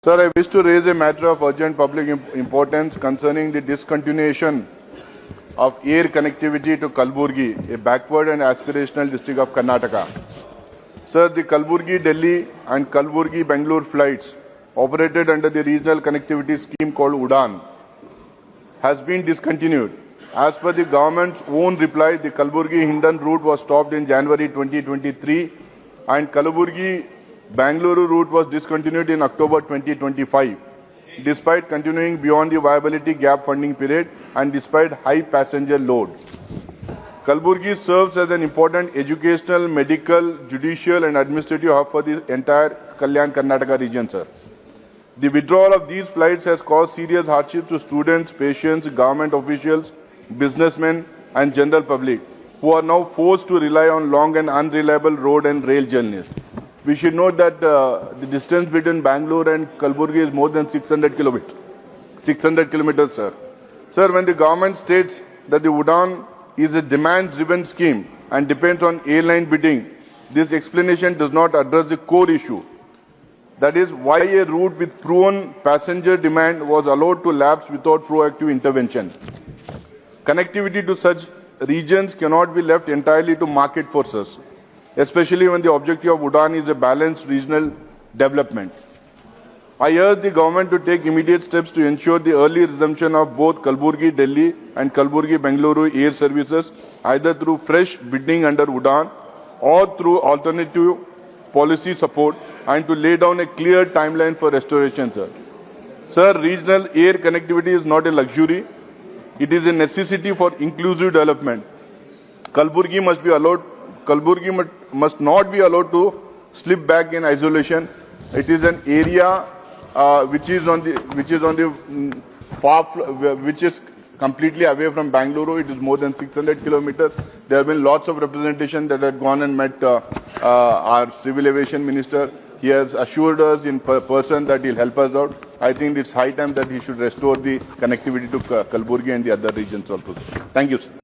Sir, I wish to raise a matter of urgent public importance concerning the discontinuation of air connectivity to Kalburgi, a backward and aspirational district of Karnataka. Sir, the Kalburgi-Delhi and Kalburgi-Bangalore flights operated under the regional connectivity scheme called UDAN has been discontinued. As per the government's own reply, the Kalburgi-Hindon route was stopped in January 2023 and Kalburgi-Bangalore route was discontinued in October 2025, despite continuing beyond the viability gap funding period and despite high passenger load. Kalburgi serves as an important educational, medical, judicial and administrative hub for the entire Kalyan Karnataka region, sir. The withdrawal of these flights has caused serious hardship to students, patients, government officials, businessmen and general public, who are now forced to rely on long and unreliable road and rail journeys. We should note that the distance between Bangalore and Kalburgi is more than 600 kilometers. 600 kilometers, sir. Sir, when the government states that the UDAN is a demand-driven scheme and depends on airline bidding, this explanation does not address the core issue. That is, why a route with proven passenger demand was allowed to lapse without proactive intervention. Connectivity to such regions cannot be left entirely to market forces, especially when the objective of UDAN is a balanced regional development. I urge the government to take immediate steps to ensure the early resumption of both Kalburgi-Delhi and Kalburgi-Bengaluru air services, either through fresh bidding under UDAN or through alternative policy support, and to lay down a clear timeline for restoration, sir. Sir, regional air connectivity is not a luxury. It is a necessity for inclusive development. Kalburgi must not be allowed to slip back in isolation. It is an area which is completely away from Bangalore. It is more than 600 kilometers. There have been lots of representation that had gone and met our civil aviation minister. He has assured us in person that he'll help us out. I think it's high time that he should restore the connectivity to Kalburgi and the other regions also. Thank you, sir.